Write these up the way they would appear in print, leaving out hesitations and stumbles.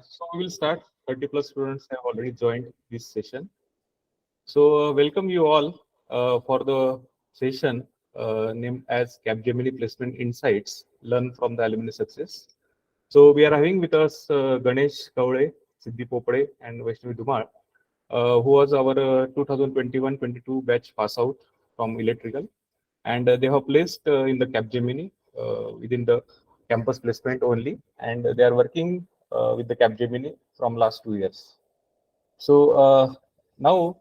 So we will start. 30 plus students have already joined this session. So welcome you all for the session named as Capgemini Placement Insights, Learn from the Alumni Success. So we are having with us Ganesh Kaule, Siddhi Popade, and Vaishnavi Dhumal, who was our 2021-22 batch pass out from electrical, and they have placed in the Capgemini within the campus placement only, and they are working with the Capgemini from last 2 years. So now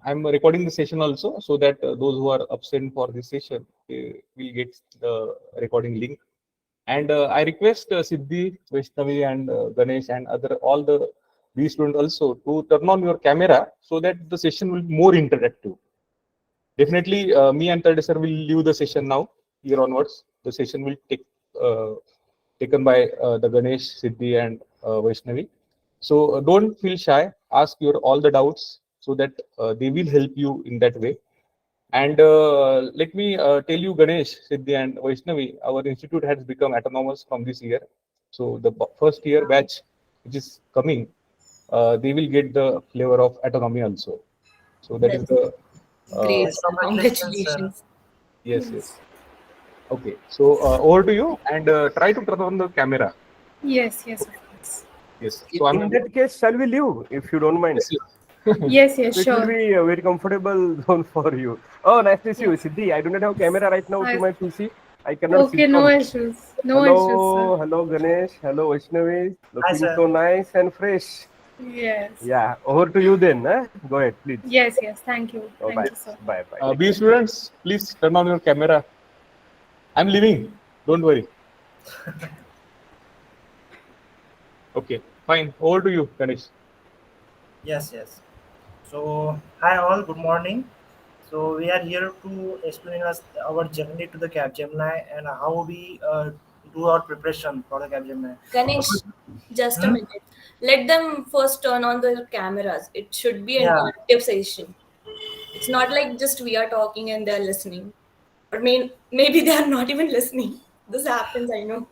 I'm recording the session also, so that those who are absent for this session will get the recording link. And I request Siddhi, Vaishnavi, and Ganesh, and other all the B students also to turn on your camera so that the session will be more interactive. Definitely, me and Tade sir will leave the session now. Here onwards, the session will take taken by the Ganesh, Siddhi, and Vaishnavi. So don't feel shy. Ask your all the doubts so that they will help you in that way. And let me tell you, Ganesh, Siddhi, and Vaishnavi, our institute has become autonomous from this year. So the first year batch, which is coming, they will get the flavor of autonomy also. So that is That's the great. Yes, congratulations, sir. Congratulations. yes, yes. Okay, so over to you, and try to turn on the camera. Yes, of course. Yes. So I'm In that case, shall we leave if you don't mind? yes, yes. Yes, It will sure. be a very comfortable zone for you. Oh, nice to see you, Yes. Siddhi. I do not have camera right now to I- my PC. I cannot Okay, switch no on. issues. No issues, sir. Hello, Ganesh. Hello, Vaishnavi. Hi, Looking sir. so nice and fresh. Yes. Yeah, over to you then. Go ahead, please. Yes. Thank you. Oh, Thank bye. you, sir. Bye. Take B care. students, please turn on your camera. I'm leaving. Don't worry. Okay, fine. Over to you, Ganesh. Yes. So, hi all, good morning. So, we are here to explain us our journey to the Capgemini and how we do our preparation for the Capgemini. Ganesh, just a Hmm? minute. Let them first turn on their cameras. It should be an Yeah, interactive session. It's not like just we are talking and they're listening. Or maybe they are not even listening. This happens, I know.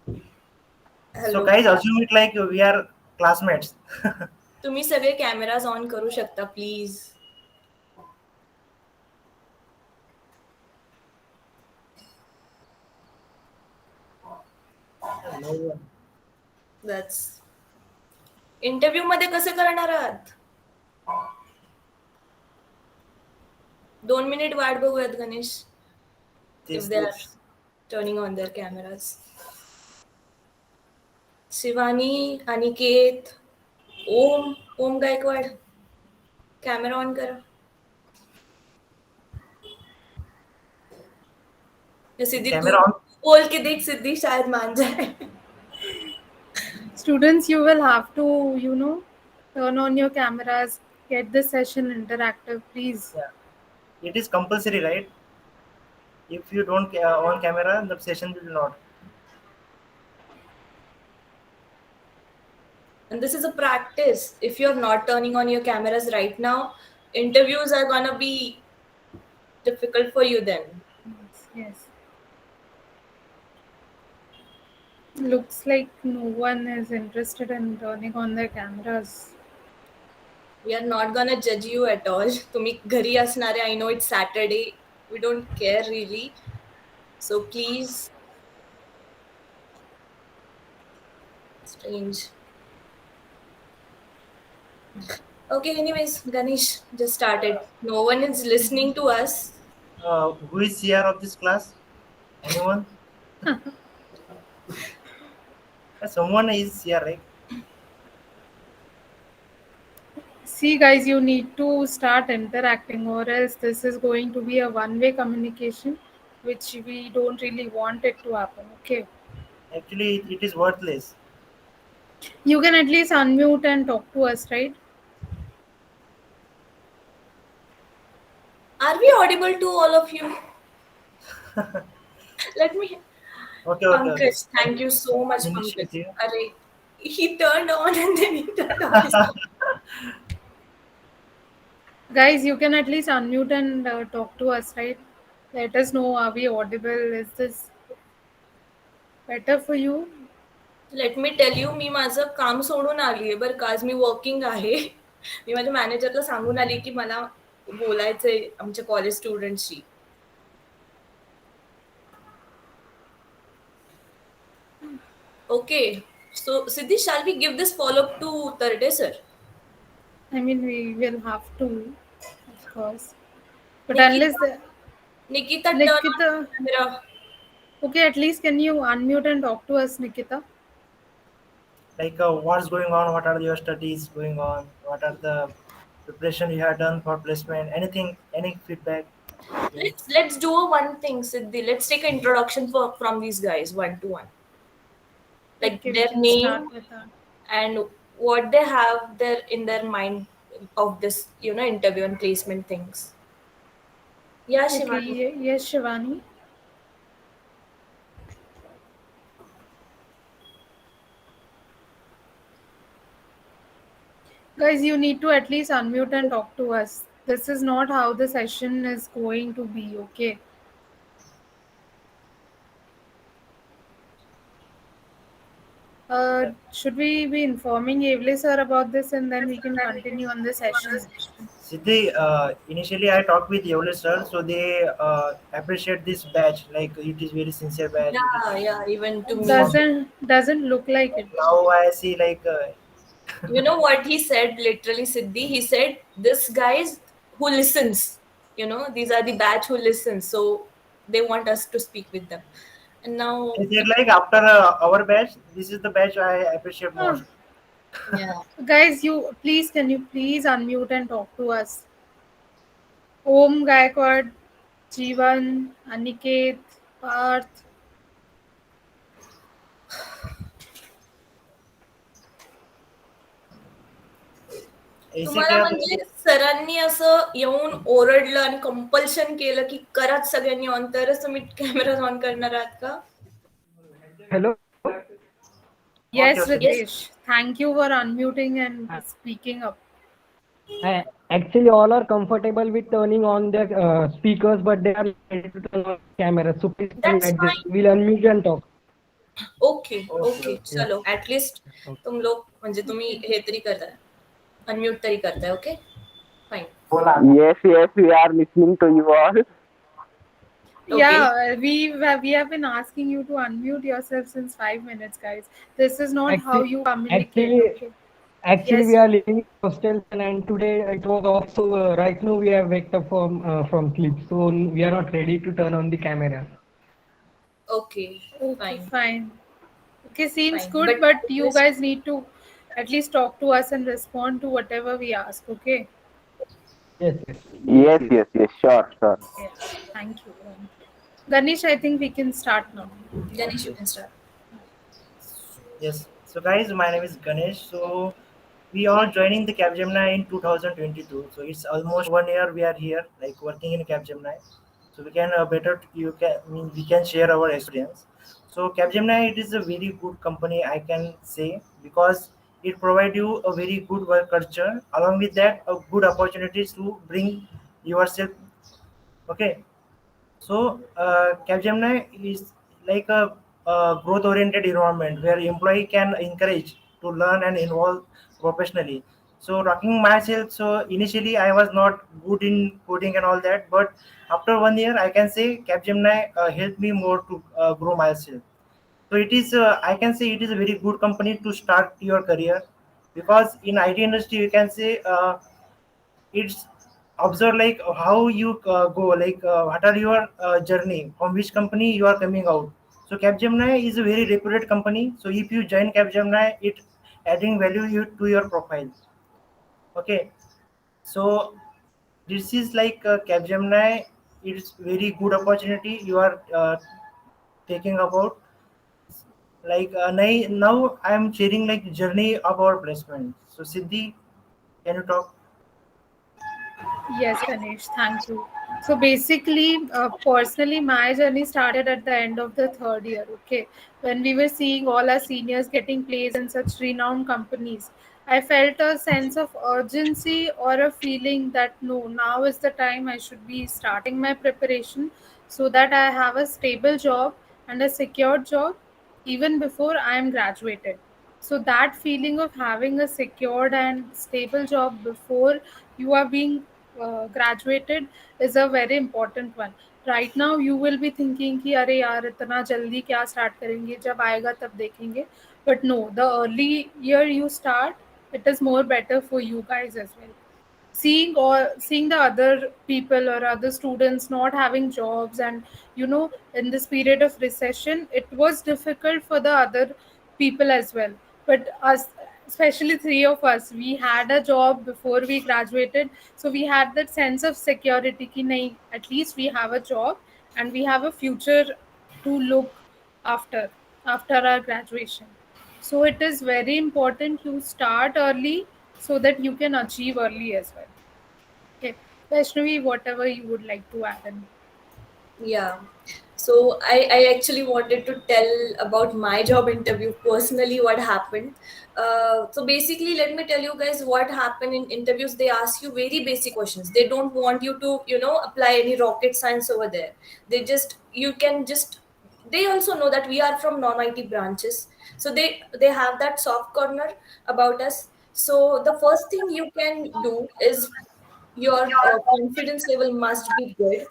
so Hello. guys, assume it like we are classmates. तुम्ही सगळे cameras on करू शकता please. No one. That's interview मध्ये कसं करणार आहात. 2 minute वाट बघूयात Ganesh. This, If they are this. turning on their cameras. Shivani, Aniket, Om Gaikwad, camera on करा. सिद्धि तू Camera on. बोल के देख, सिद्धि शायद मान जाए. Students, you will have to, turn on your cameras, get the session interactive, please. Yeah, it is compulsory, right? If you don't on camera, the session will not. And this is a practice. If you're not turning on your cameras right now, interviews are gonna be difficult for you then. Yes. Looks like no one is interested in turning on their cameras. We are not gonna judge you at all. तुम्ही घरी असणारे, I know it's Saturday. We don't care really. So please. Strange. Okay, anyways, Ganesh just started. No one is listening to us. Who is CR of this class? Anyone? Someone is CR, right? See, guys, you need to start interacting, or else this is going to be a one-way communication, which we don't really want it to happen. Okay. Actually, it is worthless. You can at least unmute and talk to us, right? Are we audible to all of you? Let me. Okay. Pankaj, thank you so much, Finish Pankaj. with you. Array, he turned on and then he turned off. Guys, you can at least unmute and talk to us, right? Let us know, are we audible? Is this... Better for you. Let me tell you, मी माझं काम सोडून आली आहे बरं का, आज मी working आहे. मी माझ्या मॅनेजरला सांगून आली की मला बोलायचंय आमच्या college स्टुडंटशी. Okay, so Siddhi, shall we give this follow-up to Tarde sir? I mean, we will have to, of course. But unless Nikita, the, Nikita, turn on Nikita, camera. okay, at least can you unmute and talk to us, Nikita? Like what's going on, what are your studies going on, what are the preparation you have done for placement, anything, any feedback. Okay. Let's do a one thing, Siddhi. Let's take an introduction from these guys one to one, like Okay, we their can name start with that. and what they have there in their mind of this, interview and placement things. Yeah, Okay, Shivani. yes, Shivani. Guys, you need to at least unmute and talk to us. This is not how the session is going to be, okay? Should we be informing Evle sir about this and then we can continue on the session? Siddhi, initially I talked with Yole sir, so they appreciate this batch. Like it is very sincere batch. It is Yeah, very yeah. Even to me. informed. Doesn't look like it. Now I see like You know what he said literally, Siddhi? He said, this guys who listens, these are the batch who listens. So they want us to speak with them. And now, is it like after our batch, this is the batch I appreciate Oh, most. yeah. guys, can you please unmute and talk to us? Om Gaikwad, Jeevan, Aniket, Parth. ऐसे तुम्हाला क्या म्हणजे सरांनी असं येऊन ओरडलं आणि compulsion केलं की कराच सगळ्यांनी ऑन, तरच तुम्ही कॅमेरा ऑन करणार आहात का? Hello. okay, Yes, okay. Yes. Ritesh. Thank you for unmuting and speaking up. Actually, all are comfortable with turning on their speakers, but they are ready to turn on camera. So please can you That's adjust? fine. We'll unmute and talk. Okay Okay, okay, okay. Yes. चलो at least तुम लोग म्हणजे तुम्ही हे तरी करताय, unmute तरी करताय. Okay, fine. Yes, yes, we are listening to you all. Okay. Yeah, we have been asking you to unmute yourself since 5 minutes, guys. This is not how Actually, you communicate, actually, okay? actually, we Yes, are living in hostels, and today it was off. So right now we have waked up from sleep, so we are not ready to turn on the camera. Okay, okay, fine fine. Okay, seems fine. good, but but you guys need to at least talk to us and respond to whatever we ask, okay? Yes, yes. Yes, yes, yes, sure, sure. Yeah, thank you. Ganesh, I think we can start now. Ganesh, you can start. Yes. So guys, my name is Ganesh. So we all joining the Capgemini in 2022. So it's almost 1 year we are here, like working in Capgemini. So we can better you can I mean, we can share our experience. So Capgemini it is a very good company I can say because it provide you a very good work culture. Along with that, a good opportunities to bring yourself. Okay, so, Capgemini is like a growth-oriented environment where employee can encourage to learn and involve professionally. So, talking myself, so initially I was not good in coding and all that, but after 1 year, I can say Capgemini helped me more to grow myself. So, it is I can say it is a very good company to start your career because in IT industry you can say. It's observe like how you go like what are your journey from which company you are coming out. So Capgemini is a very reputed company, so if you join Capgemini it adding value you to your profile. Okay, so this is like Capgemini, it's very good opportunity you are taking about. Like now I am sharing like journey of our placement. So Siddhi, can you talk? Yes, Ganesh, thank you. So basically, personally, my journey started at the end of the third year, okay, when we were seeing all our seniors getting placed in such renowned companies. I felt a sense of urgency or a feeling that no, now is the time I should be starting my preparation so that I have a stable job and a secure job even before I am graduated. So that feeling of having a secured and stable job before you are being graduated is a very important one. Right now you will be thinking कि अरे यार इतना जल्दी क्या start करेंगे, जब आएगा तब देखेंगे. But no, the earlier you start, it is more better for you guys as well. Seeing the other people or other students not having jobs, and in this period of recession it was difficult for the other people as well, but us, especially three of us, we had a job before we graduated, so we had that sense of security ki nahi, at least we have a job and we have a future to look after our graduation. So it is very important you start early so that you can achieve early as well. Okay, Vaishnavi, whatever you would like to add in. Yeah. So I actually wanted to tell about my job interview personally, what happened. So basically, let me tell you guys what happened in interviews. They ask you very basic questions. They don't want you to, apply any rocket science over there. You can just, they also know that we are from non-IT branches. So they have that soft corner about us. So the first thing you can do is your confidence level must be good.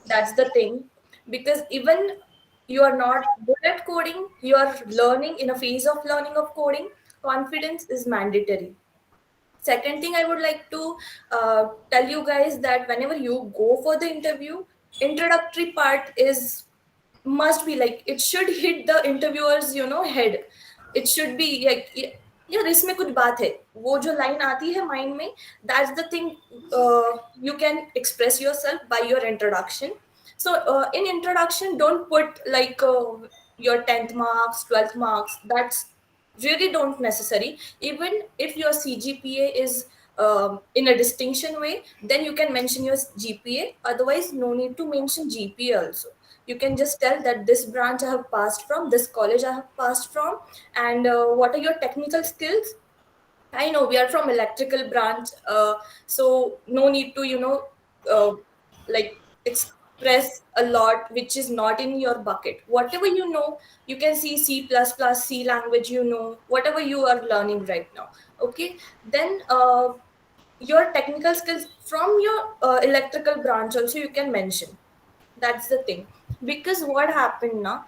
That's the thing, because even you are not good at coding, you are learning in a phase of learning of coding, confidence is mandatory. Second thing I would like to tell you guys that whenever you go for the interview, introductory part is must be like it should hit the interviewers head. It should be like यार इसमें कुछ बात है, वो जो line आती है mind में, that's the thing. You can express yourself by your introduction. So in introduction, don't put like your 10th marks, 12th marks. That's really don't necessary. Even if your CGPA is in a distinction way, then you can mention your GPA. Otherwise, no need to mention GPA also. You can just tell that this branch I have passed from, this college I have passed from, and what are your technical skills. I know we are from electrical branch, so no need to, like express a lot which is not in your bucket. Whatever you know, you can see C++, C language, whatever you are learning right now. Okay, then your technical skills from your electrical branch also you can mention. That's the thing. Because what happened now,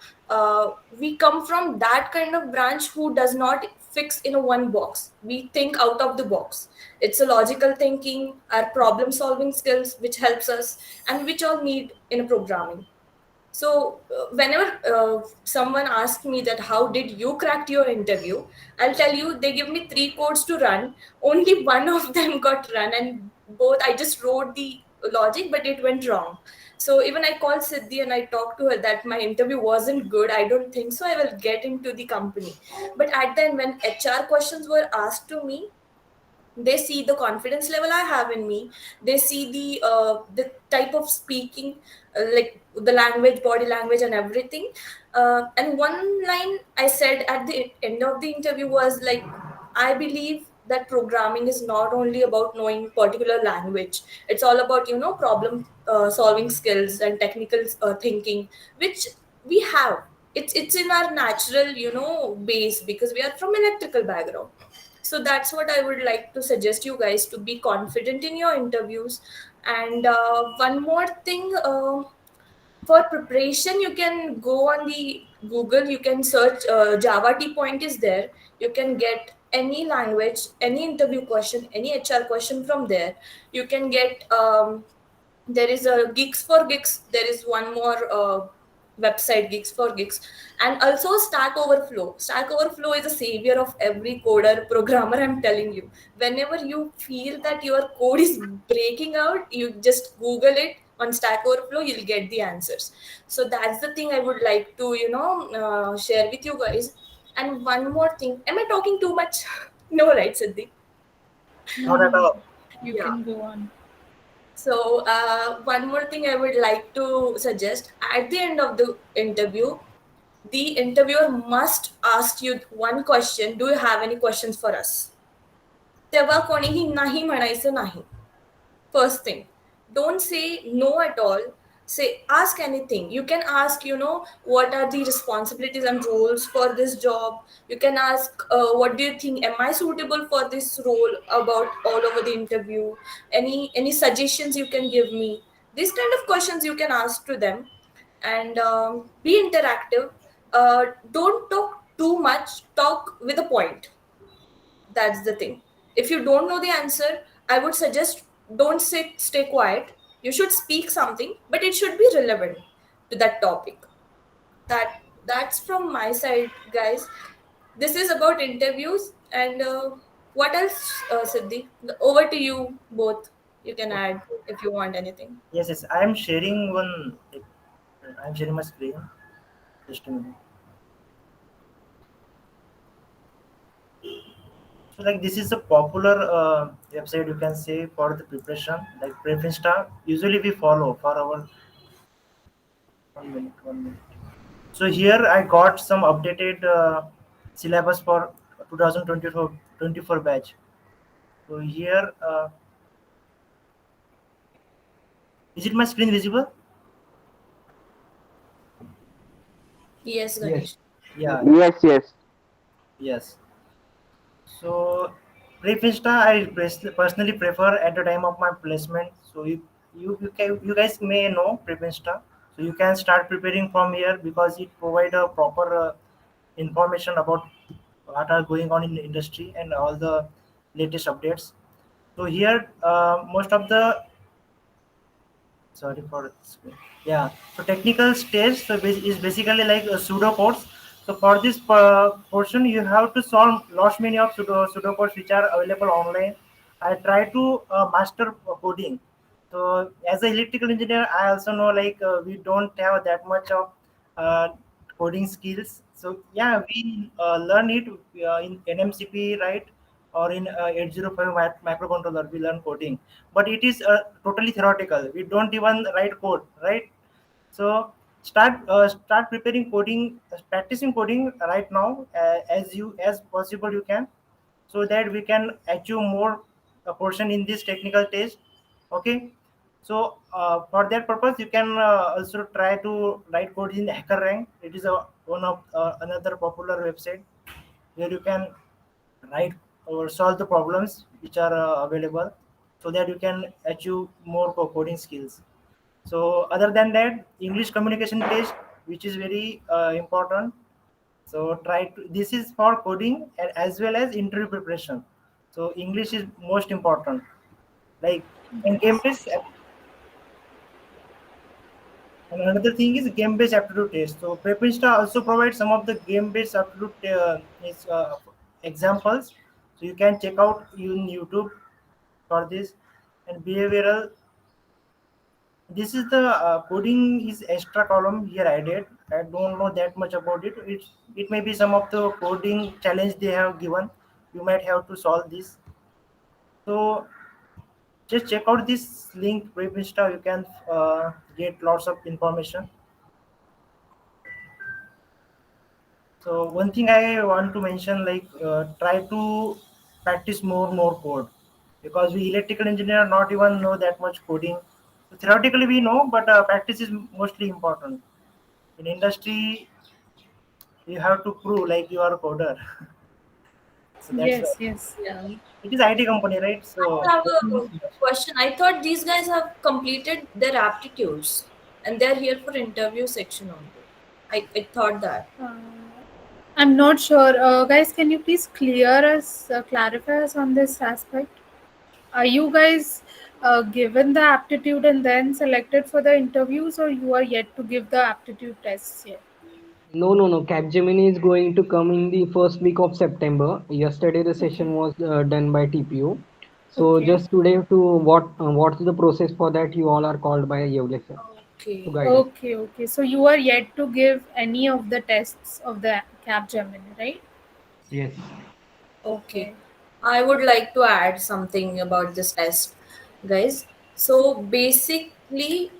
we come from that kind of branch who does not fix in a one box. We think out of the box. It's a logical thinking, our problem solving skills which helps us, and which all need in a programming. So whenever someone asks me that how did you crack your interview, I'll tell you they give me three codes to run. Only one of them got run, and both I just wrote the logic, but it went wrong. So even I called Siddhi and I talked to her that my interview wasn't good. I don't think so. I will get into the company. But at the end, when HR questions were asked to me, they see the confidence level I have in me. They see the type of speaking, like the language, body language, and everything. And one line I said at the end of the interview was like, I believe that programming is not only about knowing particular language. It's all about problem solving skills and technical thinking, which we have. It's in our natural base, because we are from electrical background. So that's what I would like to suggest you guys, to be confident in your interviews. And one more thing, for preparation, you can go on the Google, you can search Java T point is there. You can get any language, any interview question, any HR question from there. You can get there is a Gigs for Gigs. There is one more website, Gigs for Gigs, and also Stack Overflow. Stack Overflow is a savior of every coder programmer. I'm telling you, whenever you feel that your code is breaking out, you just Google it on Stack Overflow. You'll get the answers. So that's the thing I would like to share with you guys. And one more thing, am I talking too much? No, right, Siddhi? No, Not at no, all. you Yeah. can go on. So, one more thing I would like to suggest, at the end of the interview, the interviewer must ask you one question. Do you have any questions for us? तेव्हा कोणीही नाही म्हणायचं नाही. First thing, don't say no at all. say, ask anything. You can ask, what are the responsibilities and roles for this job. You can ask, what do you think, am I suitable for this role, about all over the interview. Any suggestions you can give me. These kind of questions you can ask to them. And be interactive. Don't talk too much, talk with a point. That's the thing. If you don't know the answer, I would suggest, don't stay quiet. You should speak something, but it should be relevant to that topic. That's from my side, guys. This is about interviews. And what else, Siddhi? Over to you both. You can Okay. add if you want anything. Yes, yes. I am sharing one. I am sharing my screen. Just a minute. So like this is a popular website you can say for the preparation like preference star. Usually we follow for our 1 minute. So here I got some updated syllabus for 2024 batch. So here, is it my screen visible? Yes, Yes. Ganesh. Yeah, Yes, yes. yes. So pre-Finsta I personally prefer at the time of my placement. So you guys may know pre-Finsta. So you can start preparing from here because it provide a proper information about what are going on in the industry and all the latest updates. So here most of the sorry for yeah, so technical stage so is basically like a pseudo codes. So for this portion you have to solve lots many of pseudo codes which are available online. I try to master coding. So as an electrical engineer I also know like we don't have that much of uh, coding skills. So yeah, we learn it in NMCP, right, or in 805 microcontroller we learn coding, but it is totally theoretical. We don't even write code, right? So start preparing coding, practicing coding right now as possible you can, so that we can achieve more portion in this technical test. Okay. So for that purpose you can also try to write code in hacker rank. It is one of another popular website where you can write or solve the problems which are available, so that you can achieve more coding skills. So other than that, English communication test, which is very important. So try to, this is for coding and as well as interview preparation. So English is most important. Like in game based, and another thing is game based aptitude test. So Prepinsta also provides some of the game based aptitude examples. So you can check out in YouTube for this. And behavioral, this is the coding is extra column here I did. I don't know that much about it. It may be some of the coding challenge they have given. You might have to solve this. So just check out this link Prepinsta. You can get lots of information. So one thing I want to mention, like try to practice more code, because we electrical engineer not even know that much coding. So theoretically we know, but practice is mostly important. In industry, you have to prove like you are a coder. So that's why Yes, yes. Yeah. it is IT company, right? So I have a question. I thought these guys have completed their aptitudes and they're here for interview section only. I thought that. Uh, I'm not sure. Guys, can you please clarify us on this aspect? Are you guys given the aptitude and then selected for the interviews, or you are yet to give the aptitude tests yet? No, no, no. Capgemini is going to come in the first week of September. Yesterday, the Okay. session was done by TPO. So Okay. just today, to what's the process for that? You all are called by Yevle sir to Okay. guide us. Okay. Okay. So you are yet to give any of the tests of the Capgemini, right? Yes. Okay. Okay. I would like to add something about this test, guys. So basically,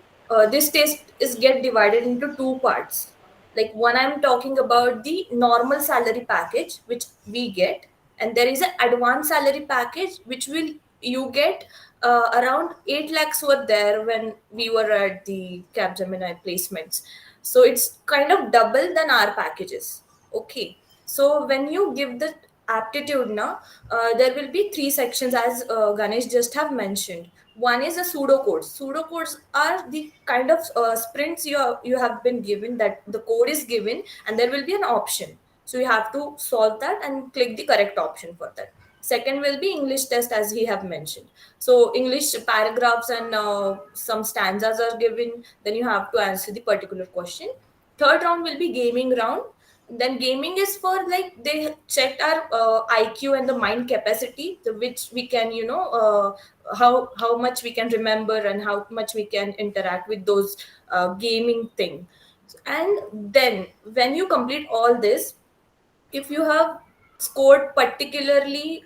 this test is get divided into two parts. Like one, I'm talking about the normal salary package which we get, and there is an advanced salary package which will you get around 8 lakhs were there when we were at the Capgemini placements. So it's kind of double than our packages. Okay. So when you give the aptitude now, there will be three sections as Ganesh just have mentioned. One is a pseudocodes. Pseudocodes are the kind of sprints you have been given, that the code is given and there will be an option. So you have to solve that and click the correct option for that. Second will be English test, as he have mentioned. So English paragraphs and some stanzas are given. Then you have to answer the particular question. Third round will be gaming round. Then gaming is for, like, they checked our IQ and the mind capacity, which we can, how much we can remember and how much we can interact with those gaming thing. And then when you complete all this, if you have scored particularly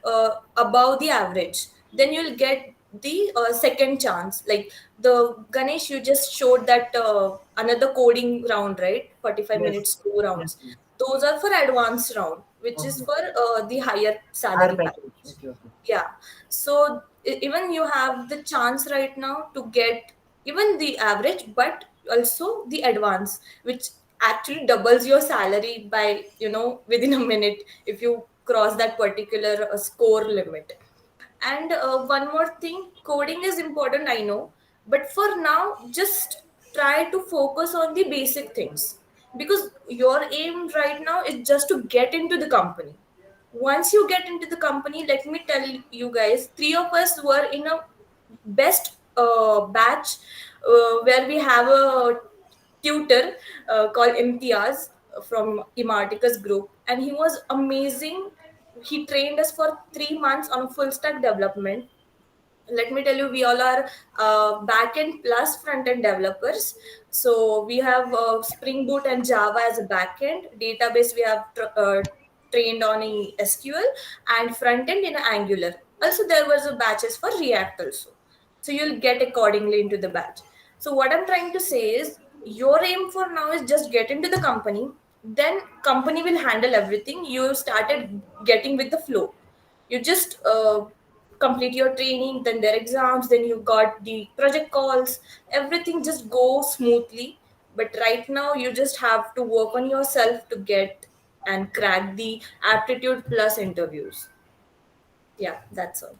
above the average, then you'll get the second chance. Like the Ganesh, you just showed that another coding round, right? 45 Yes, minutes, two yes, rounds. yes. Those are for advanced round, which is Okay. for the higher Higher salary package. package. Okay, okay. Yeah. So even you have the chance right now to get even the average, but also the advance, which actually doubles your salary by, within a minute, if you cross that particular score limit. And one more thing, coding is important, I know, but for now, just try to focus on the basic things, because your aim right now is just to get into the company. Once you get into the company, let me tell you guys, three of us were in a best batch, where we have a tutor called Imtiaz from Imarticus group, and he was amazing. He trained us for 3 months on full stack development. Let me tell you, we all are backend plus front end developers. So we have Spring Boot and Java as a backend database. We have trained on a SQL, and front end in Angular. Also, there was a batches for React also. So you'll get accordingly into the batch. So what I'm trying to say is, your aim for now is just get into the company. Then company will handle everything. You started getting with the flow. You just complete your training, then their exams, then you got the project calls. Everything just goes smoothly. But right now you just have to work on yourself to get and crack the aptitude plus interviews. Yeah, that's all.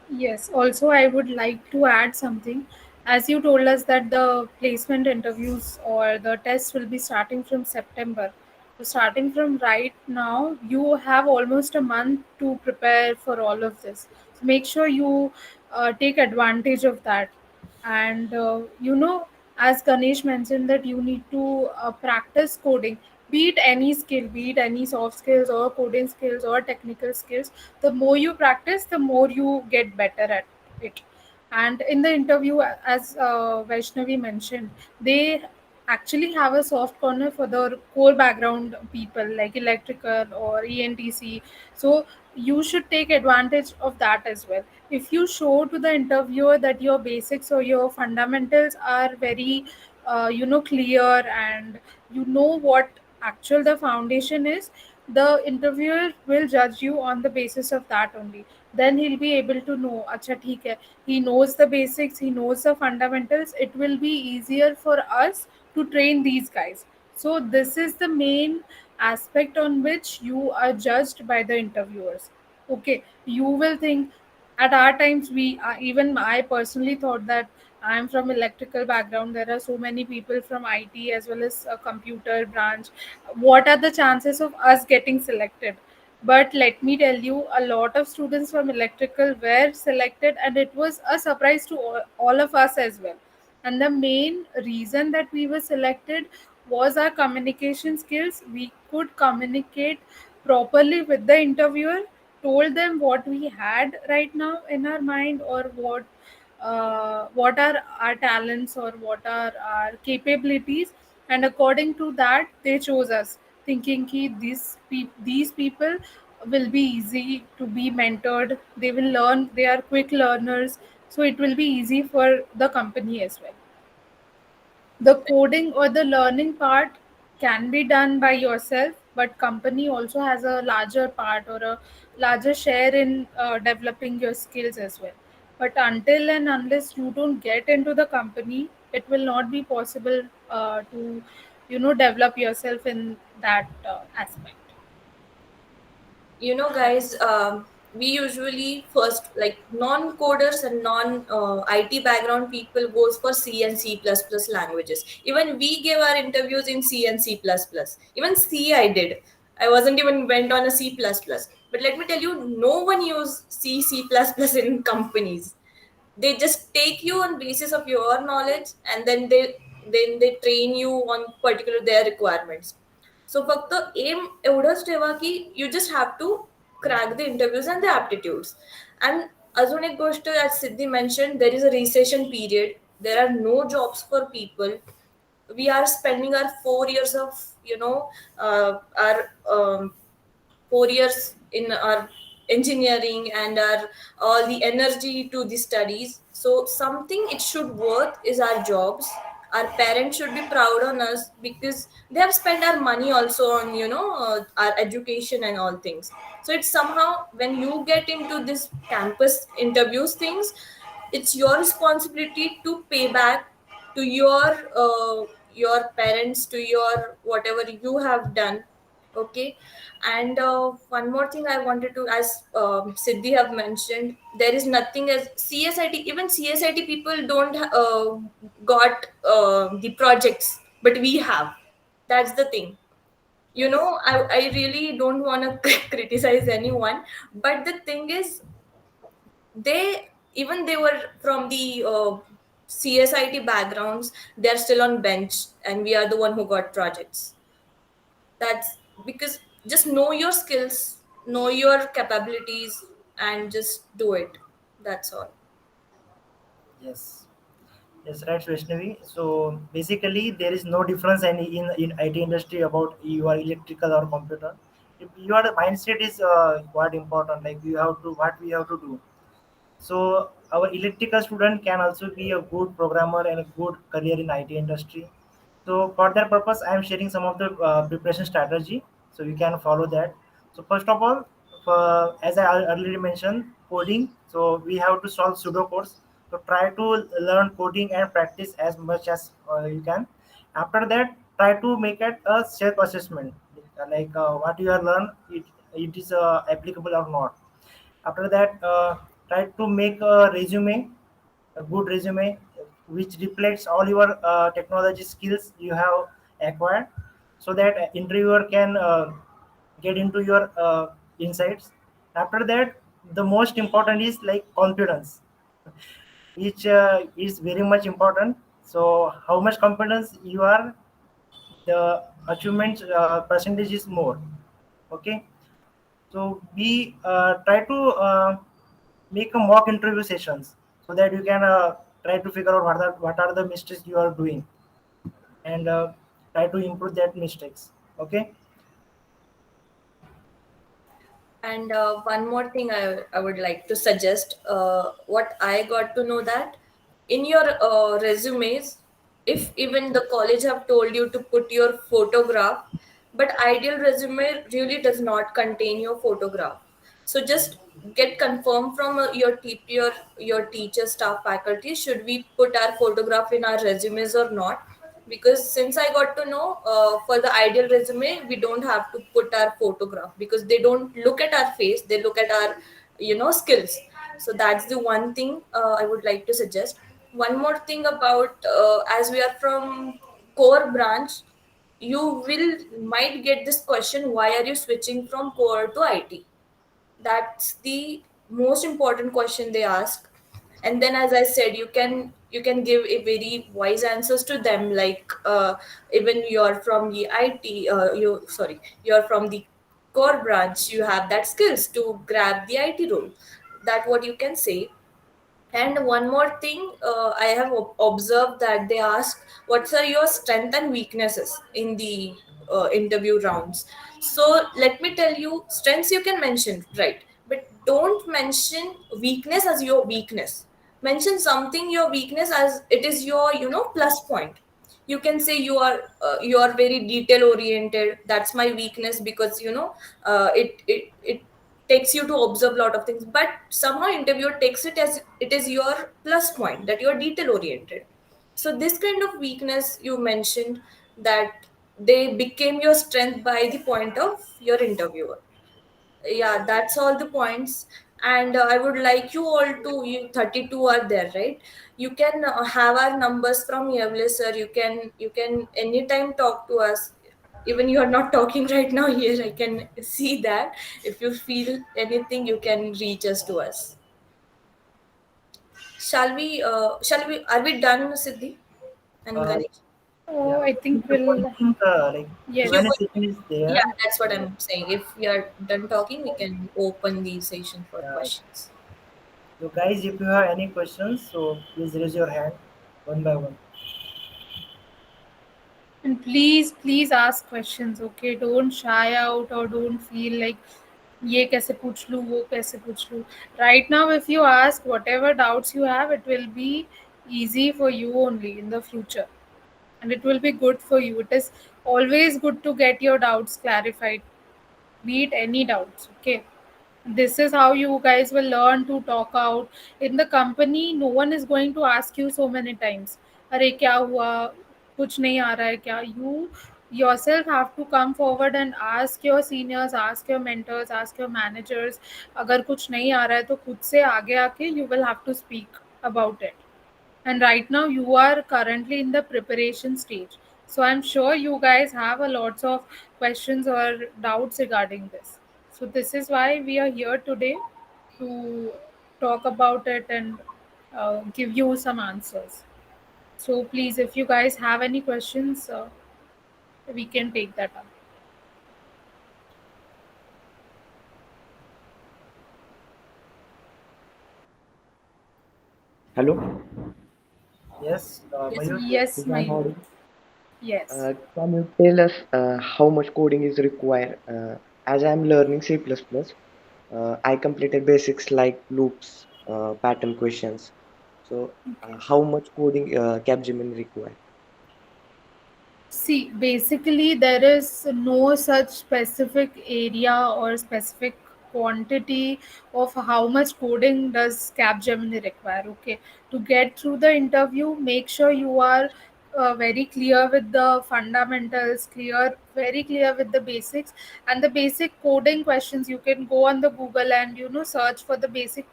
Yes, also I would like to add something. As you told us that the placement interviews or the tests will be starting from September. So starting from right now, you have almost a month to prepare for all of this. So make sure you take advantage of that. And as Ganesh mentioned, that you need to practice coding, be it any skill, be it any soft skills or coding skills or technical skills. The more you practice, the more you get better at it. And in the interview, as Vaishnavi mentioned, they actually have a soft corner for the core background people like electrical or ENTC. So you should take advantage of that as well. If you show to the interviewer that your basics or your fundamentals are very clear, and you know what actual the foundation is, the interviewer will judge you on the basis of that only. Then he'll be able to know, acha theek hai, he knows the basics, he knows the fundamentals, it will be easier for us to train these guys. So this is the main aspect on which you are judged by the interviewers. Okay, you will think, at our times, we even I personally thought that I'm from electrical background, there are so many people from IT as well as a computer branch, what are the chances of us getting selected? But let me tell you, a lot of students from electrical were selected, and it was a surprise to all of us as well. And the main reason that we were selected was our communication skills. We could communicate properly with the interviewer, told them what we had right now in our mind, or what are our talents or what are our capabilities, and according to that they chose us, thinking ki these people will be easy to be mentored, they will learn, they are quick learners, so it will be easy for the company as well. The coding or the learning part can be done by yourself, but company also has a larger part or a larger share in developing your skills as well. But until and unless you don't get into the company, it will not be possible to, develop yourself in that aspect. Guys, we usually first, like, non-coders and non-IT background people goes for C and C++ languages. Even we gave our interviews in C and C++. Even C I did. I wasn't even went on a C++. But let me tell you, no one use C++ in companies. They just take you on basis of your knowledge, and then they train you on particular their requirements. So फक्त एम एवढंच ठेवा की you just have to crack the interviews and the aptitudes. And अजून एक गोष्ट, as Siddhi mention, there is a recession period. There are no jobs for people. We are spending our 4 years of, our 4 years in our engineering and our all the energy to the studies. So something it should worth is our jobs. Our parents should be proud on us because they have spent our money also on, our education and all things. So it's somehow, when you get into this campus interviews things, it's your responsibility to pay back to your parents, to your whatever you have done. Okay. And one more thing I wanted to, as Siddhi have mentioned, there is nothing as CSIT. Even CSIT people don't got the projects, but we have. That's the thing. I really don't want to criticize anyone, but the thing is, they were from the CSIT backgrounds. They're still on bench, and we are the one who got projects. That's because, just know your skills, know your capabilities, and just do it. That's all. Yes. Yes, right, Vaishnavi. So basically, there is no difference in IT industry about you are electrical or computer. If your mindset is quite important. Like you have to what we have to do. So our electrical student can also be a good programmer and a good career in IT industry. So for that purpose, I am sharing some of the preparation strategy, so you can follow that. So first of all, as I earlier mentioned, coding. So we have to solve pseudo codes. So try to learn coding and practice as much as you can. After that, try to make it a self assessment, like what you have learned, it is applicable or not. After that, try to make a resume, a good resume, which reflects all your technology skills you have acquired, so that interviewer can get into your insights. After that, the most important is like confidence, which is very much important. So how much confidence you are, the achievement percentage is more. Okay. So we try to make a mock interview sessions, so that you can try to figure out what are the mistakes you are doing, and try to improve that mistakes. Okay. And one more thing I would like to suggest, what I got to know, that in your resumes, if even the college have told you to put your photograph, but ideal resume really does not contain your photograph. So just get confirmed from your teacher, staff, faculty, should we put our photograph in our resumes or not. Because since I got to know, for the ideal resume we don't have to put our photograph, because they don't look at our face, they look at our skills. So that's the one thing I would like to suggest. One more thing about, as we are from core branch, you will might get this question, why are you switching from core to IT? That's the most important question they ask. And then, as I said, you can give a very wise answers to them, like, even you're from the IT, you're from the core branch, you have that skills to grab the IT role. That what you can say. And one more thing, I have observed that they ask, "What are your strengths and weaknesses in the interview rounds?" So let me tell you, strengths you can mention, right? But don't mention weakness as your weakness. Mention something your weakness as it is your, plus point. You can say you are very detail oriented. That's my weakness, because it takes you to observe a lot of things, but somehow interviewer takes it as it is your plus point, that you're detail oriented. So this kind of weakness you mentioned, that they became your strength by the point of your interviewer. Yeah, that's all the points. And I would like you all to, you 32 are there, right? You can have our numbers from Yevle sir. You can anytime talk to us. Even you are not talking right now here, I can see that. If you feel anything, you can reach us to us. Shall we are we done, Siddhi and Uh, Ganesh? yeah, Oh, I think what do we'll, you think? Like Few Q&A yes. session is Yeah, there. that's what I'm saying. If we are done talking, we can open the session for Yeah. questions. So guys, if you have any questions, so please raise your hand one by one. And please ask questions, okay? Don't shy out or don't feel like ये कैसे पूछ लूँ वो कैसे पूछ लूँ. Right now, if you ask whatever doubts you have, it will be easy for you only in the future, and it will be good for you. It is always good to get your doubts clarified, be it any doubts, okay? This is how you guys will learn to talk out in the company. No one is going to ask you so many times, अरे क्या हुआ, कुछ नहीं आ रहा है क्या? You yourself have to come forward and ask your seniors, ask your mentors, ask your managers. अगर कुछ नहीं आ रहा है तो खुद से आगे आके you will have to speak about it. And right now you are currently in the preparation stage, so I'm sure you guys have a lots of questions or doubts regarding this. So this is why we are here today, to talk about it and give you some answers. So please, if you guys have any questions, we can take that up. Hello, Yes, Yes. Mayur. Yes, is I'm Mayur. audible? Yes. Can you tell us how much coding is required? As I'm learning C++, I completed basics like loops, pattern questions. So, how much coding Capgemini require? See, basically, there is no such specific area or specific quantity of how much coding does Capgemini require. Okay, to get through the interview, make sure you are very clear with the fundamentals, very clear with the basics, and the basic coding questions. You can go on the Google and search for the basic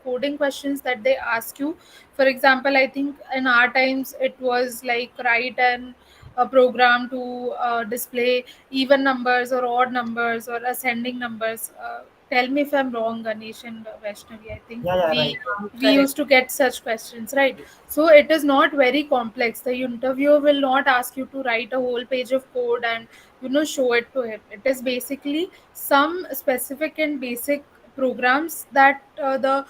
coding questions that they ask you. For example, I think in our times it was like write an a program to display even numbers or odd numbers or ascending numbers. Tell me if I'm wrong, Ganesh and Vaishnavi. I think Yeah, yeah, we right. we Correct. used to get such questions, right? So it is not very complex. The interviewer will not ask you to write a whole page of code and show it to him. It is basically some specific and basic programs that the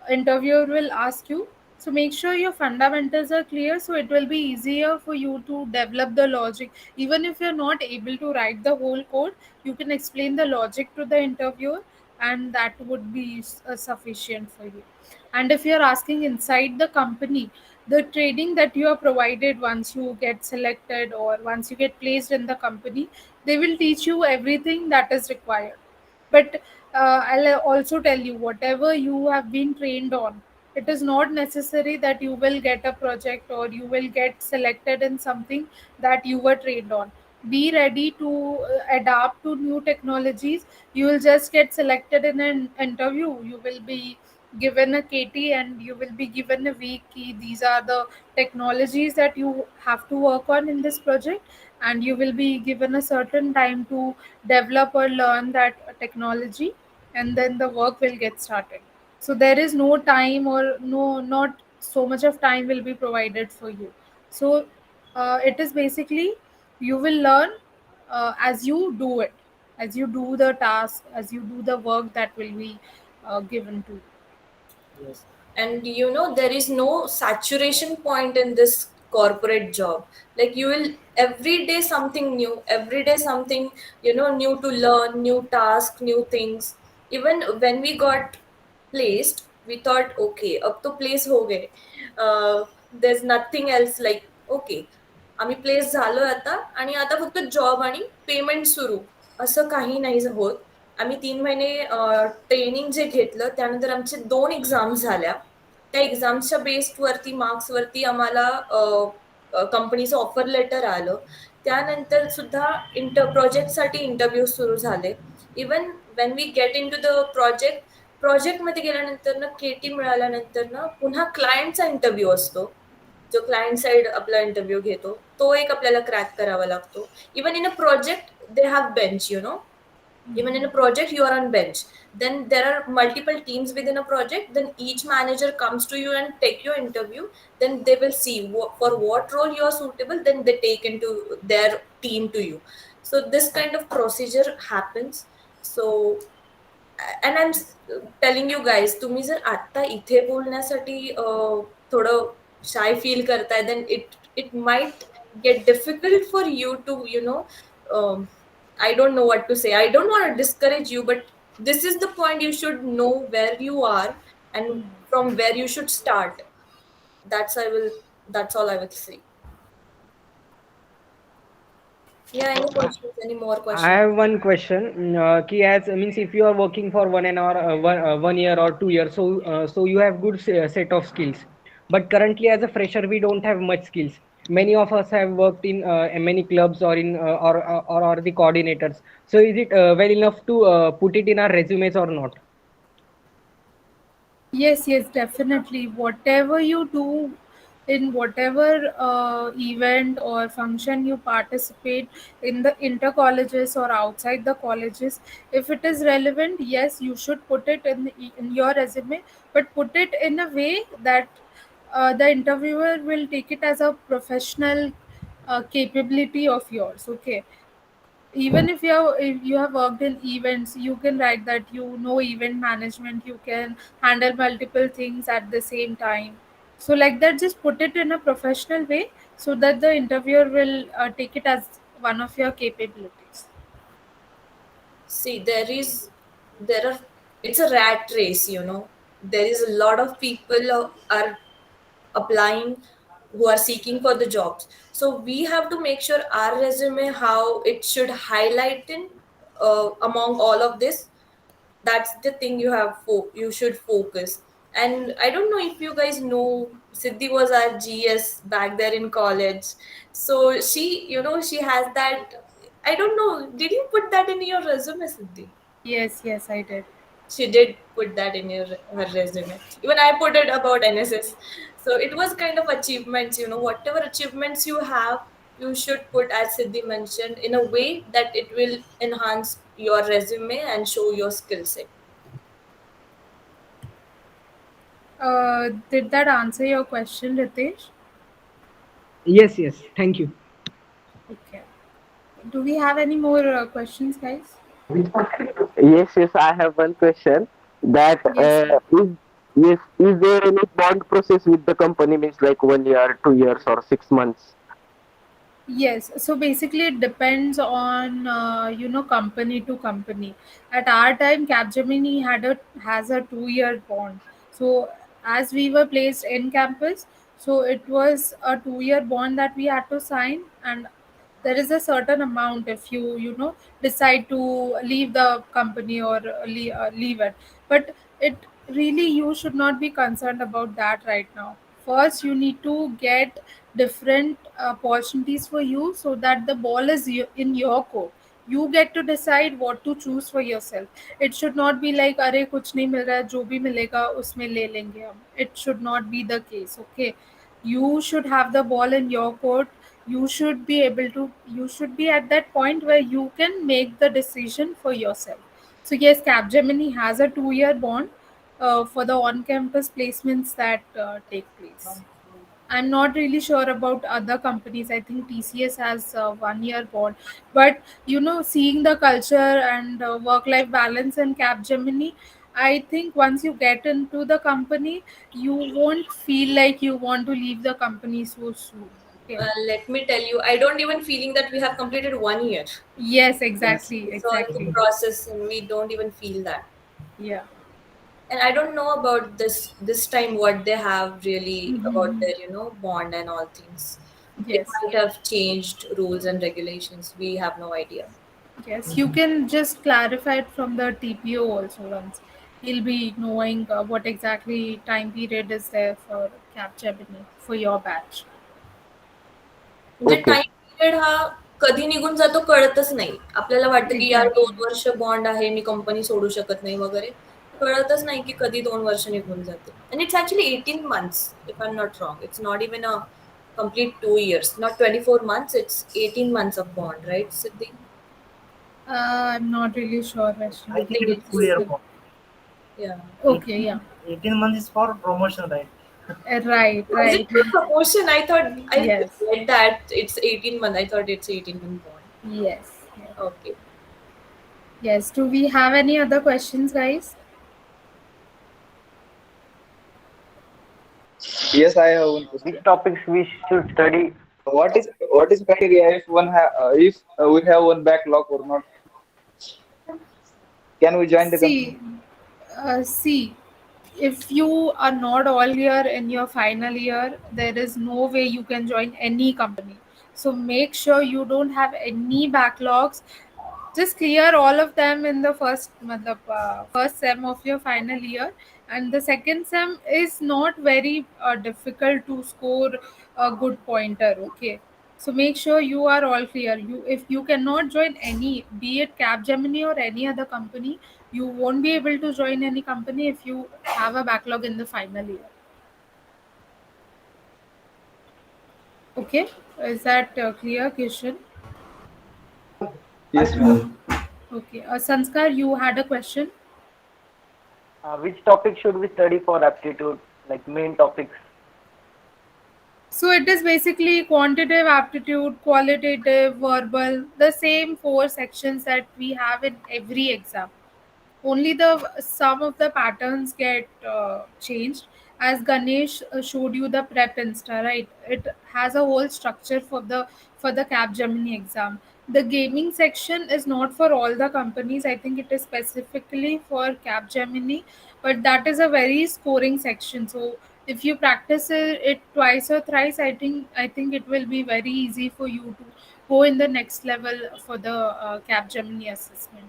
interviewer will ask you. So make sure your fundamentals are clear, so it will be easier for you to develop the logic. Even if you're not able to write the whole code, you can explain the logic to the interviewer, and that would be sufficient for you. And if you're asking inside the company, the training that you are provided once you get selected or once you get placed in the company, they will teach you everything that is required. But I'll also tell you, whatever you have been trained on, it is not necessary that you will get a project or you will get selected in something that you were trained on. Be ready to adapt to new technologies. You will just get selected in an interview, you will be given a KT and you will be given a week key. These are the technologies that you have to work on in this project, and you will be given a certain time to develop or learn that technology, and then the work will get started. So there is no time, or no, not so much of time will be provided for you. So it is basically, you will learn as you do it, as you do the task, as you do the work that will be given to you. Yes. And there is no saturation point in this corporate job. Like you will every day something new, every day something new to learn, new task, new things. Even when we got placed, we thought okay, up to place ho gaye. There's nothing else. Like okay, आम्ही place झालो आता आणि आता फक्त job आणि payment सुरू, असं काही नाही होत. आम्ही 3 महिने ट्रेनिंग जे घेतलं त्यानंतर आमचे 2 एक्झाम्स झाल्या. त्या एक्झाम्सच्या बेस्डवरती मार्क्सवरती आम्हाला कंपनीचं ऑफर लेटर आलं. त्यानंतर सुद्धा प्रोजेक्टसाठी इंटरव्ह्यू सुरू झाले. Even when we get into the प्रोजेक्टमध्ये गेल्यानंतर ना केटी मिळाल्यानंतर ना पुन्हा क्लायंटचा इंटरव्ह्यू असतो. जो क्लायंट साइड आपला इंटरव्ह्यू घेतो तो एक आपल्याला क्रॅक करावा लागतो. Even in a project they have bench, even in a project you are on bench. Then there are multiple teams within a project, then each manager comes to you and take your interview. Then they will see for what role you are suitable, then they take into their team to you. So this kind of procedure happens. So and I'm telling you guys, तुम्ही जर आता इथे बोलण्यासाठी थोडं shy feel करताय, then it might get difficult for you to, I don't know what to say. I don't want to discourage you, but this is the point. You should know where you are and from where you should start. That's I will. That's all I will say. Yeah. Any questions? Any more I questions? have one question. Ki as means if you are working for 1 hour, 1 year or 2 years, so you have good set of skills. But currently, as a fresher, we don't have much skills. Many of us have worked in many clubs or in or the coordinators. So is it well enough to put it in our resumes or not? Yes, yes, definitely. Whatever you do, in whatever event or function you participate in the inter colleges or outside the colleges, if it is relevant, yes, you should put it in your resume, but put it in a way that the interviewer will take it as a professional capability of yours. Okay, even if you have worked in events, you can write that you know event management, you can handle multiple things at the same time. So like that, just put it in a professional way so that the interviewer will take it as one of your capabilities. See, there are, it's a rat race, there is a lot of people are applying, who are seeking for the jobs. So we have to make sure our resume how it should highlight in among all of this. That's the thing you should focus. And I don't know if you guys know, Siddhi was our GS back there in college. So she has that. I don't know, did you put that in your resume, Siddhi? Yes, yes, I did. She did put that in her resume. Even I put it about NSS. So it was kind of achievements, whatever achievements you have, you should put, as Siddhi mentioned, in a way that it will enhance your resume and show your skill set. Did that answer your question, Ritesh? Yes, yes. Thank you. Okay. Do we have any more questions, guys? Yes, yes, I have one question. That Yes. is there any bond process with the company? Means like 1 year, 2 years, or 6 months? Yes, so basically it depends on company to company. At our time, Capgemini has a 2 year bond. So as we were placed in campus, so it was a 2 year bond that we had to sign, and there is a certain amount if you decide to leave the company or leave it. But it really, you should not be concerned about that right now. First, you need to get different opportunities for you so that the ball is in your court. You get to decide what to choose for yourself. It should not be like, अरे कुछ नहीं मिल रहा है, जो भी मिलेगा उसमें ले लेंगे हम. It should not be the case. Okay, you should have the ball in your court. You should be at that point where you can make the decision for yourself. So yes, Capgemini has a 2 year bond for the on-campus placements that take place. I'm not really sure about other companies. I think TCS has a 1 year bond. But seeing the culture and work-life balance in Capgemini, I think once you get into the company, you won't feel like you want to leave the company so soon. Okay. Let me tell you, I don't even feeling that we have completed 1 year. Yes, It's, exactly, it's all in the exactly. process, and we don't even feel that. Yeah. And I don't know about this time what they have really about Mhm. their bond and all things. It Yes. might have changed rules and regulations. We have no idea. Yes, you can just clarify it from the TPO also once. He'll be knowing what exactly time period is there for Capgemini for your batch. म्हणजे Okay. Time period हा कधी निघून जातो कळतच नाही. आपल्याला वाटतं की यार Exactly. 2 वर्ष बॉन्ड आहे, मी कंपनी सोडू शकत नाही वगैरे. कळतच नाही की कधी 2 वर्ष निघून जाते. And it's actually 18 months, if I'm not wrong. It's not even a complete 2 years, not 24 months. It's 18 months of bond, right, Siddhi? I'm not really sure, I I Vaishnavi. think think it's it's 2 year bond. yeah. Okay, 18, yeah. 18 months is for promotion, right? Right, Was it right. for promotion? I thought I Yes, read that it's 18 months. I thought it's 18-month bond. yes, yes. Okay. Yes. Do we have any other questions, guys? Yes, I have one Which question. topics we should study? What is criteria if we have one backlog or not? Can we join the company? See, see, if you are not all year in your final year, there is no way you can join any company. So make sure you don't have any backlogs. Just clear all of them in the first sem of your final year, and the second sem is not very difficult to score a good pointer. Okay, so make sure you are all clear. You if you cannot join any, be it Capgemini or any other company, you won't be able to join any company if you have a backlog in the final year. Okay, is that clear, Kishan? Yes, ma'am. Okay, Sanskar, you had a question. Which topic should we study for aptitude? Like main topics. So it is basically quantitative aptitude, qualitative, verbal, the same four sections that we have in every exam. Only the some of the patterns get changed. As Ganesh showed you the prep insta, right? It has a whole structure for the Capgemini exam. The gaming section is not for all the companies. I think it is specifically for Capgemini, but that is a very scoring section. So if you practice it twice or thrice, I think it will be very easy for you to go in the next level for the Capgemini assessment.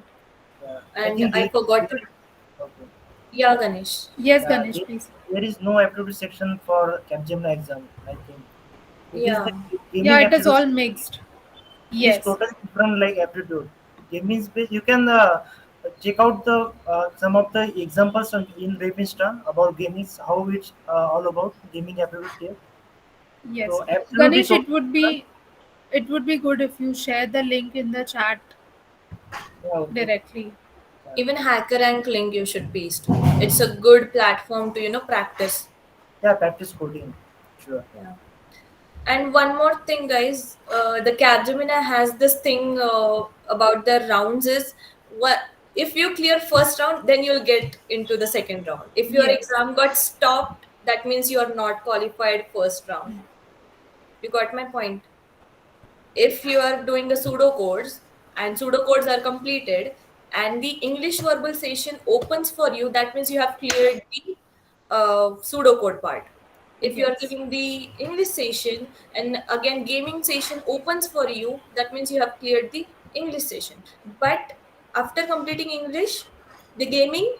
Yeah, I And think I forgot to. okay. Yeah, Ganesh. Yes, Yeah, Ganesh, please. there is no aptitude section for Capgemini exam. I think it is the Yeah. Yeah, gaming it is aptitude. all mixed. It is Yes, totally different like aptitude. Gaming space you can check out the some of the examples in Webinsta about gaming, how it's all about gaming aptitude test. yes. So aptitude is Ganesh, also it would be good if you share the link in the chat yeah, okay. directly. Yeah, Even hacker rank link you should paste. It's a good platform to practice. yeah, practice coding. Sure. Yeah. And one more thing, guys, the Capgemini has this thing about the rounds is what if you clear first round, then you'll get into the second round. If your Yes, exam got stopped, that means you are not qualified first round. You got my point. If you are doing the pseudo codes and pseudo codes are completed and the English verbal session opens for you, that means you have cleared the pseudo code part. If you are yes, giving the English session and again gaming session opens for you, that means you have cleared the English session. But after completing English, the gaming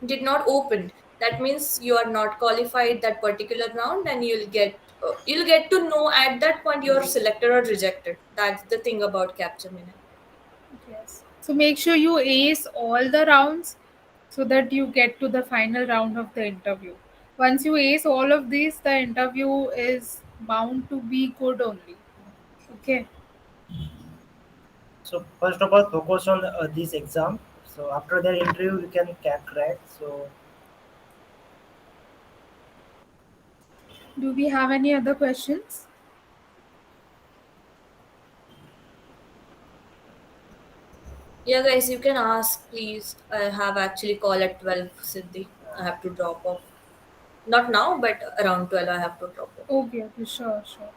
did not open. That means you are not qualified that particular round, and you'll get to know at that point you're selected or rejected. That's the thing about Capgemini. yes. So make sure you ace all the rounds so that you get to the final round of the interview. Once you ace all of these, the interview is bound to be good only. Okay. So first of all, focus on this exam. So after that interview, you can crack. So Do we have any other questions? Yeah, guys, you can ask, please. I have actually call at 12, Siddhi. I have to drop off. Not now, but around 12, I have to drop off. Okay, okay, sure, sure.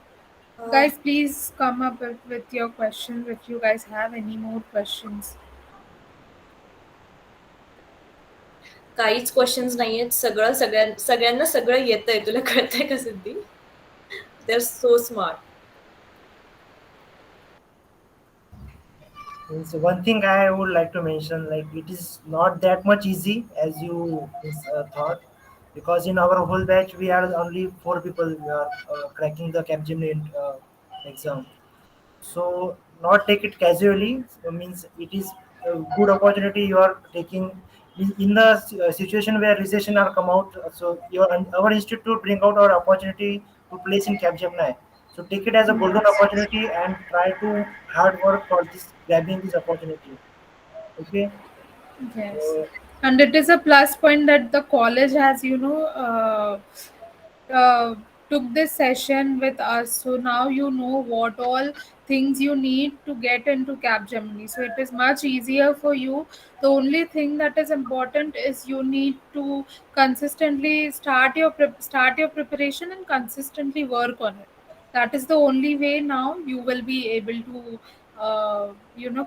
Uh, Guys, please come up with your questions if you guys have any more questions. काहीच questions नाही आहेत सगळ्यांना सगळं येतंय तुला कळतंय का Siddhi they are so smart Means one thing I would like to mention, like it is not that much easy as you thought, because in our whole batch we are only 4 people who are cracking the Capgemini exam. So not take it casually. So means it is a good opportunity you are taking in the situation where recession are come out. So your our institute bring out our opportunity to place in Capgemini. So take it as a golden Yes. opportunity and try to hard work for this grabbing this opportunity. Okay. Yes, So and it is a plus point that the college has, uh, took this session with us. So now you know what all things you need to get into Capgemini. So it is much easier for you. The only thing that is important is you need to consistently start your preparation and consistently work on it. That is the only way now you will be able to,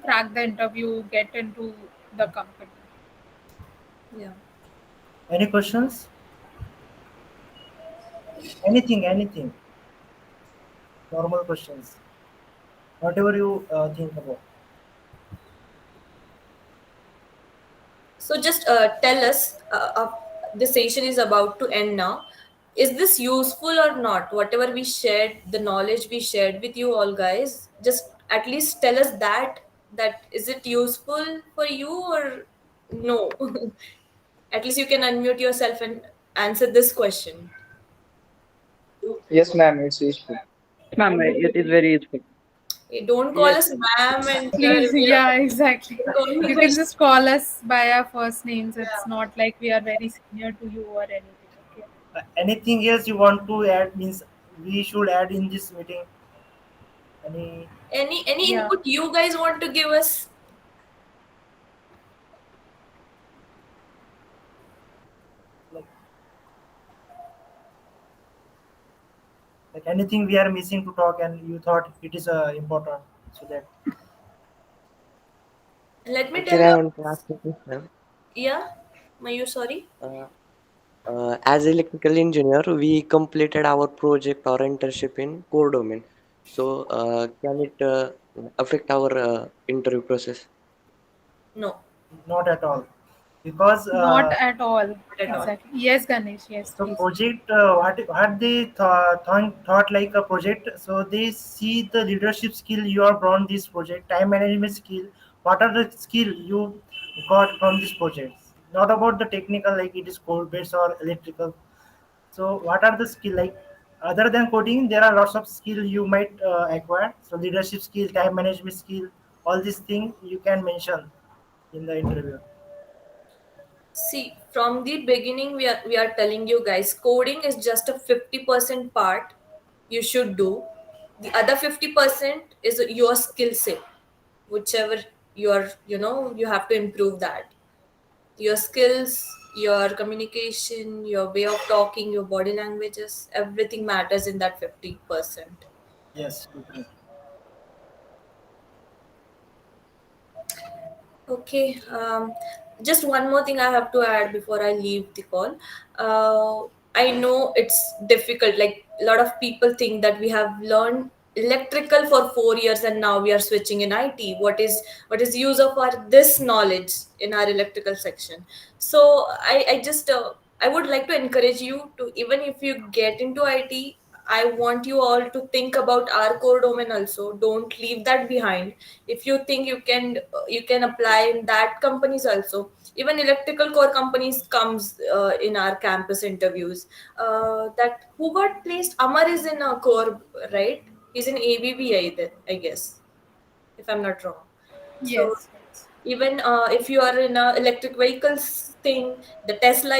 crack the interview, get into the company. Yeah. any questions? Anything. Normal questions. Whatever you think about. So just tell us, the session is about to end now. Is this useful or not? Whatever we shared, the knowledge we shared with you all guys, just at least tell us that is it useful for you or no? At least you can unmute yourself and answer this question. Yes, ma'am. It's useful. Ma'am, it is very useful. Don't call Yes, us ma'am and Please, yeah, exactly. don't call me You can question. just call us by our first names. It's not like we are very senior to you or anything. Okay. Anything else you want to add? Means we should add in this meeting. Any Any Yeah. input you guys want to give us? like anything we are missing to talk and you thought it is important, so that Let me tell actually, I you. want to ask a question. Yeah, Mayur, sorry. Uh, as electrical engineer, we completed our project or internship in core domain. So, can it affect our interview process? No, not at all, because Not at all. not at all. Exactly. Yes, Ganesh. Yes, so please. project what they thought like a project. So they see the leadership skill you are brought this project, time management skill. What are the skill you got from this project? Not about the technical, like it is code based or electrical. So what are the skill like? Other than coding, there are lots of skill you might acquire. So leadership skill, time management skill, all these things you can mention in the interview. See, from the beginning, we are telling you guys, coding is just a 50% part you should do. The other 50% is your skill set, whichever you have to improve that. Your skills, your communication, your way of talking, your body languages, everything matters in that 50%. Yes, totally. Okay. Just one more thing I have to add before I leave the call. I know it's difficult. Like a lot of people think that we have learned electrical for 4 years and now we are switching in IT. What is use of our this knowledge in our electrical section? So I would like to encourage you to, even if you get into IT, I want you all to think about our core domain also. Don't leave that behind. If you think you can apply in that companies also. Even electrical core companies comes in our campus interviews. That who got placed? Amar is in a core, right? He's in ABB either, I guess, if I'm not wrong. So Yes. Yes. even if you are in a electric vehicles thing, the Tesla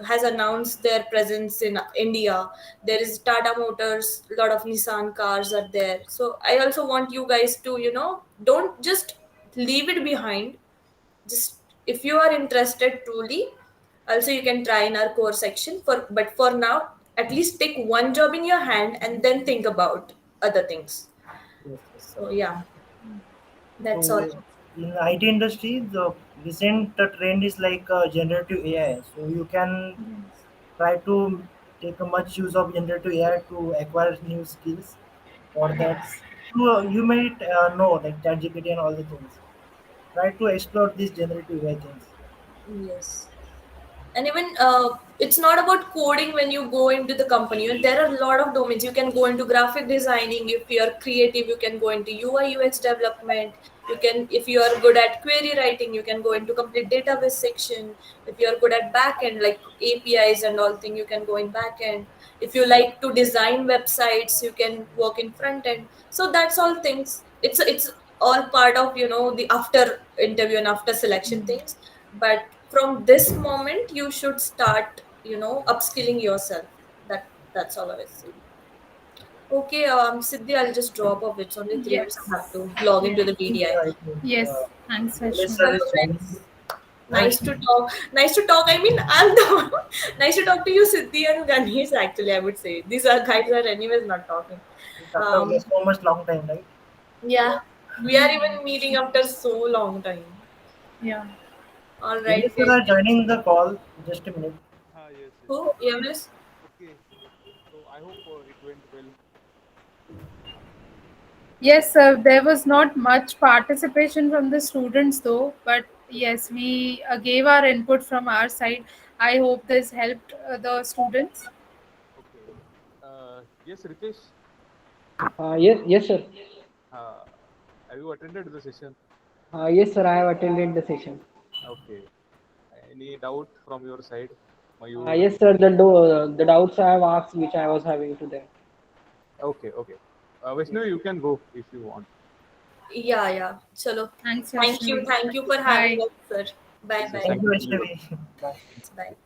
has announced their presence in India. There is Tata Motors, a lot of Nissan cars are there. So I also want you guys to, don't just leave it behind. Just if you are interested truly, also you can try in our core section. But for now, at least take one job in your hand and then think about other things. Yes, yes. So yeah, that's all. So in IT industry, the recent trend is like generative AI. So you can Yes. try to take a much use of generative AI to acquire new skills. For that, Yes. you might know like ChatGPT and all the things. try to explore these generative AI things. Yes. And even it's not about coding when you go into the company. There are a lot of domains. You can go into graphic designing. If you are creative, you can go into UI UX development. You can, if you are good at query writing, you can go into complete database section. If you are good at backend, like APIs and all thing, you can go in backend. If you like to design websites, you can work in front end. So that's all things. It's all part of, you know, the after interview and after selection things. But from this moment you should start, you know, upskilling yourself. That's all I was saying. Okay, Siddhi, I'll just drop off. It's only 3 minutes. I have Yes. to log into Yes. the VDI. I think Yes. Thanks, Ganesh Vaishnavi. sir is Hello, joining. friends. Bye. Nice to talk. Nice to talk. I mean, I'm the nice to talk to you, Siddhi and Ganesh. Actually, I would say these are guys are anyways not talking. It's after Um, so much long time, right? yeah, we are even meeting after so long time. Yeah. All right, Ganesh sir guys. are joining the call. Just a minute. Yes, yes. Who? EMS? Okay. So I hope it went well. Yes, there was not much participation from the students though, but yes, we gave our input from our side. I hope this helped the students. Okay. Yes, Ritesh, Yes, sir. uh, have you attended the session? Yes, sir. I have attended the session. Okay. Any doubt from your side, Mayur? Yes, sir. The doubts I have asked, which I was having to them. Okay, okay. Vaishnavi, you can go if you want. Yeah, yeah. Chalo. Thanks, Thank you. Vaishnavi. Thank you for having Bye. us, sir. Bye Yes, yes. bye. Thank Thank you, you to you. Vaishnavi. Bye. Bye.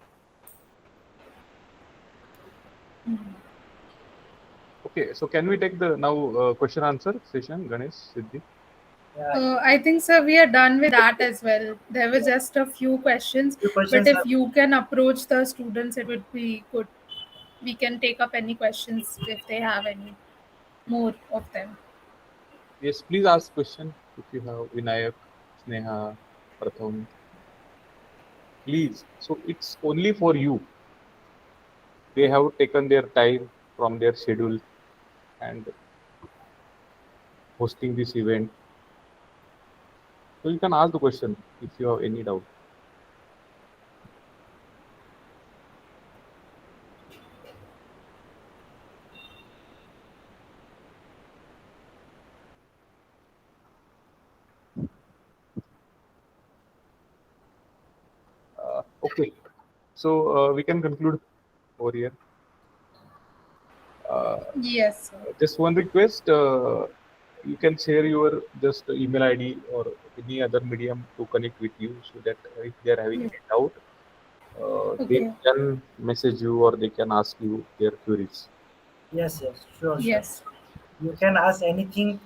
Okay, so can we take the now question answer session, Ganesh, Siddhi? Yeah, I think, sir, we are done with that as well. There were just a few questions, few but questions if are. you can approach the students, it would be good. We can take up any questions if they have any more of them. Yes, please ask question if you have Vinayak, Sneha, Pratham. Please. So it's only for you. They have taken their time from their schedule and hosting this event. So you can ask the question if you have any doubt. Okay. So we can conclude over here. Uh, Yes, sir. just one request. You can share your just email ID or any other medium to connect with you so that if they are having Yes. any doubt, they Okay. can message you or they can ask you their queries. Yes, yes, sure, sure. Yes. You can ask anything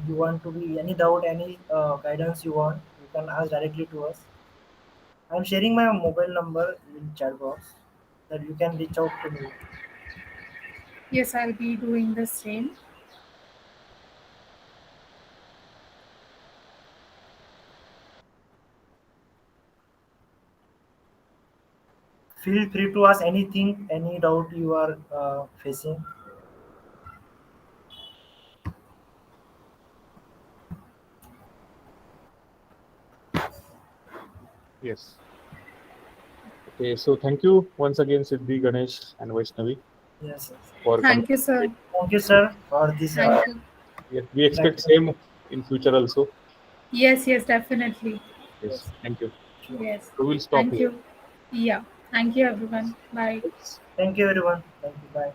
you want to be, any doubt, any guidance you want. You can ask directly to us. I'm sharing my mobile number in chat box that you can reach out to me. Yes, I'll be doing the same. Feel free to ask anything, any doubt you are facing. Yes. Okay. So thank you once again, Siddhi, Ganesh, and Vaishnavi Yes, yes. for coming. Thank you, sir. Thank you, sir, for this Thank you. Yes, we expect interaction. same in future also. Yes, yes, definitely. Yes. Yes, Thank you. sure. Yes. So we'll stop Thank here. you. Yeah. Thank you, everyone. Bye. Yes. Thank you, everyone. Thank you. Bye.